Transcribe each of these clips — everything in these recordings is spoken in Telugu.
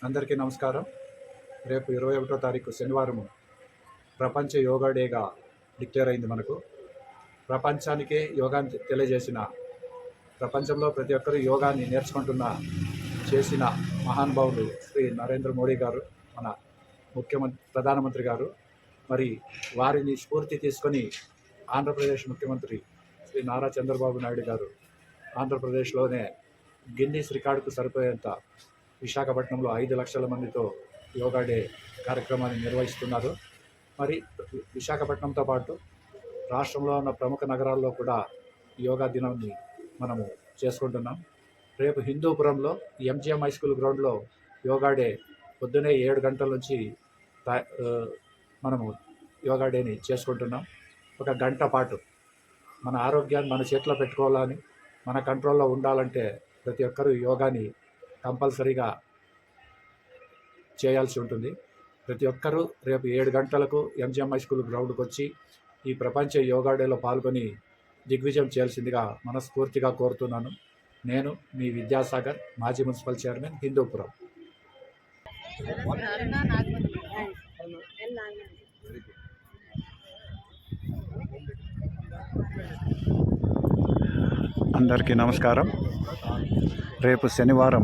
అందరికీ నమస్కారం. రేపు 21వ తారీఖు శనివారం ప్రపంచ యోగా డేగా డిక్లేర్ అయింది. మనకు ప్రపంచానికే యోగాని తెలియజేసిన, ప్రపంచంలో ప్రతి ఒక్కరూ యోగాని చేసిన మహానుభావులు శ్రీ నరేంద్ర మోడీ గారు, మన ప్రధానమంత్రి గారు. మరి వారిని స్ఫూర్తి తీసుకొని ఆంధ్రప్రదేశ్ ముఖ్యమంత్రి శ్రీ నారా చంద్రబాబు నాయుడు గారు ఆంధ్రప్రదేశ్లోనే గిన్నీస్ రికార్డుకు సరిపోయేంత విశాఖపట్నంలో 5 లక్షల మందితో యోగా డే కార్యక్రమాన్ని నిర్వహిస్తున్నారు. మరి విశాఖపట్నంతో పాటు రాష్ట్రంలో ఉన్న ప్రముఖ నగరాల్లో కూడా యోగా దినాన్ని మనము చేసుకుంటున్నాం. రేపు హిందూపురంలో ఎంజిఎం హై స్కూల్ గ్రౌండ్లో యోగా డే పొద్దునే 7 గంటల నుంచి మనము యోగా డేని చేసుకుంటున్నాం. ఒక గంట పాటు మన ఆరోగ్యాన్ని మన చేతిలో పెట్టుకోవాలని, మన కంట్రోల్లో ఉండాలంటే ప్రతి ఒక్కరూ యోగాని కంపల్సరీగా చేయాల్సి ఉంటుంది. ప్రతి ఒక్కరూ రేపు 7 గంటలకు ఎంజిఎం హై స్కూల్ గ్రౌండ్కి వచ్చి ఈ ప్రపంచ యోగా డేలో పాల్గొని దిగ్విజయం చేయాల్సిందిగా మనస్ఫూర్తిగా కోరుతున్నాను. నేను మీ విద్యాసాగర్, మాజీ మున్సిపల్ చైర్మన్, హిందూపురం. అందరికీ నమస్కారం. రేపు శనివారం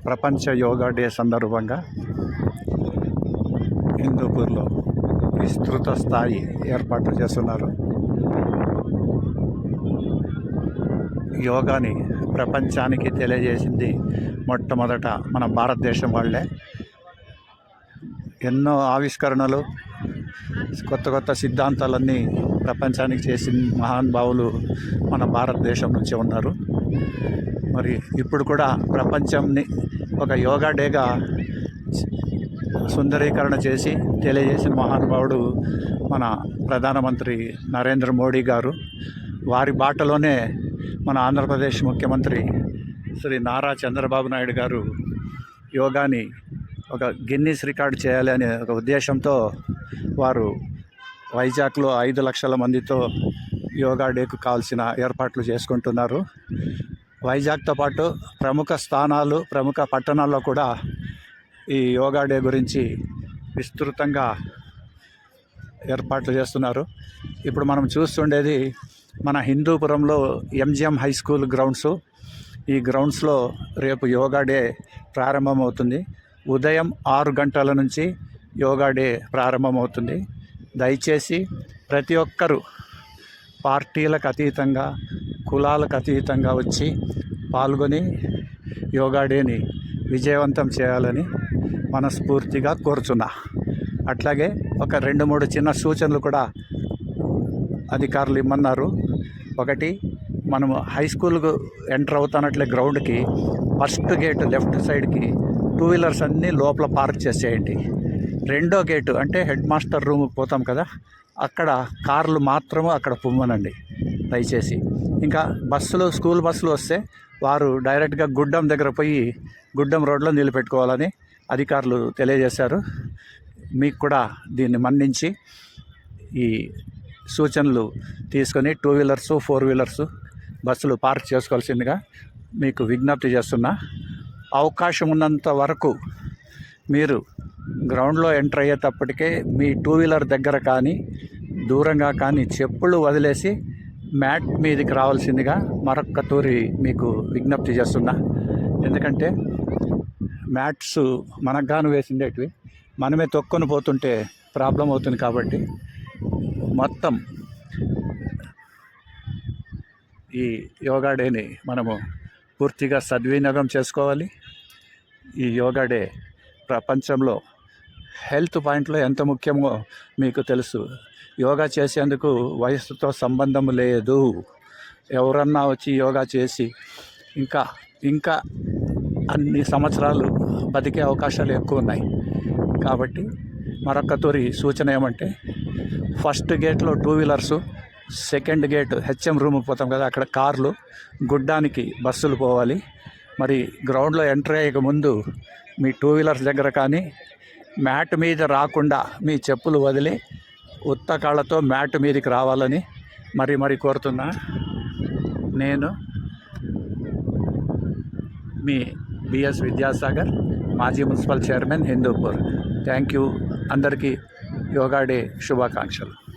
ప్రపంచ యోగా డే సందర్భంగా హిందూపూర్లో విస్తృత స్థాయి ఏర్పాట్లు చేస్తున్నారు. యోగాని ప్రపంచానికి తెలియజేసింది మొట్టమొదట మన భారతదేశం వాళ్ళే. ఎన్నో ఆవిష్కరణలు, కొత్త సిద్ధాంతాలన్నీ ప్రపంచానికి చేసిన మహానుభావులు మన భారతదేశం నుంచి ఉన్నారు. మరి ఇప్పుడు కూడా ప్రపంచాన్ని ఒక యోగా డేగా సుందరీకరణ చేసి తెలియజేసిన మహానుభావుడు మన ప్రధానమంత్రి నరేంద్ర మోడీ గారు. వారి బాటలోనే మన ఆంధ్రప్రదేశ్ ముఖ్యమంత్రి శ్రీ నారా చంద్రబాబు నాయుడు గారు యోగాని ఒక గిన్నీస్ రికార్డు చేయాలి అనే ఒక ఉద్దేశంతో వారు వైజాగ్లో 5 లక్షల మందితో యోగా డేకు కావాల్సిన ఏర్పాట్లు చేసుకుంటున్నారు. వైజాగ్తో పాటు ప్రముఖ స్థానాలు, ప్రముఖ పట్టణాల్లో కూడా ఈ యోగా డే గురించి విస్తృతంగా ఏర్పాట్లు చేస్తున్నారు. ఇప్పుడు మనం చూస్తుండేది మన హిందూపురంలో ఎంజిఎం హై స్కూల్ గ్రౌండ్స్. ఈ గ్రౌండ్స్లో రేపు యోగా డే ప్రారంభమవుతుంది. ఉదయం 6 గంటల నుంచి యోగా డే ప్రారంభమవుతుంది. దయచేసి ప్రతి ఒక్కరూ పార్టీలకు అతీతంగా, కులాలకు అతీతంగా వచ్చి పాల్గొని యోగా డేని విజయవంతం చేయాలని మనస్ఫూర్తిగా కోరుచున్నా. అట్లాగే ఒక 2-3 చిన్న సూచనలు కూడా అధికారులు ఇమ్మన్నారు. ఒకటి, మనము హై స్కూల్కు ఎంటర్ అవుతున్నట్లే గ్రౌండ్కి ఫస్ట్ గేట్ లెఫ్ట్ సైడ్కి 2 వీలర్స్ అన్నీ లోపల పార్క్ చేసేయండి. రెండో గేటు అంటే హెడ్ మాస్టర్ రూమ్కి పోతాం కదా, అక్కడ కార్లు మాత్రము అక్కడ పొమ్మనండి దయచేసి. ఇంకా బస్సులు, స్కూల్ బస్సులు వస్తే వారు డైరెక్ట్గా గుడ్డం దగ్గర పోయి గుడ్డం రోడ్లో నిలబెట్టుకోవాలని అధికారులు తెలియజేశారు. మీకు కూడా దీన్ని మన్నించి ఈ సూచనలు తీసుకొని 2 వీలర్సు, 4 వీలర్సు బస్సులు పార్క్ చేసుకోవాల్సిందిగా మీకు విజ్ఞప్తి చేస్తున్నా. అవకాశం ఉన్నంత వరకు మీరు గ్రౌండ్లో ఎంటర్ అయ్యేటప్పటికే మీ 2 వీలర్ దగ్గర కానీ దూరంగా కానీ చెప్పులు వదిలేసి మ్యాట్ మీదకి రావాల్సిందిగా మరొక్క తూరి మీకు విజ్ఞప్తి చేస్తున్నా. ఎందుకంటే మ్యాట్స్ మనకు గాను వేసిండేటివి మనమే తొక్కొని పోతుంటే ప్రాబ్లం అవుతుంది. కాబట్టి మొత్తం ఈ యోగా డేని మనము పూర్తిగా సద్వినియోగం చేసుకోవాలి. ఈ యోగా డే ప్రపంచంలో హెల్త్ పాయింట్లో ఎంత ముఖ్యమో మీకు తెలుసు. యోగా చేసేందుకు వయసుతో సంబంధం లేదు. ఎవరన్నా వచ్చి యోగా చేసి ఇంకా అన్ని సంవత్సరాలు బతికే అవకాశాలు ఎక్కువ ఉన్నాయి. కాబట్టి మరొక తూరి సూచన ఏమంటే, ఫస్ట్ గేట్లో 2 వీలర్సు, సెకండ్ గేట్ హెచ్ఎం రూమ్కి పోతాం కదా, అక్కడ కార్లు, గుడ్డానికి బస్సులు పోవాలి. మరి గ్రౌండ్లో ఎంటర్ అయ్యక ముందు మీ 2 వీలర్స్ దగ్గర కానీ మ్యాట్ మీద రాకుండా మీ చెప్పులు వదిలి ఉత్త కాళ్ళతో మ్యాట్ మీదకి రావాలని మరి కోరుతున్నా. నేను మీ బిఎస్ విద్యాసాగర్, మాజీ municipal chairman Hindupur. Thank you. అందరికీ యోగా డే శుభాకాంక్షలు.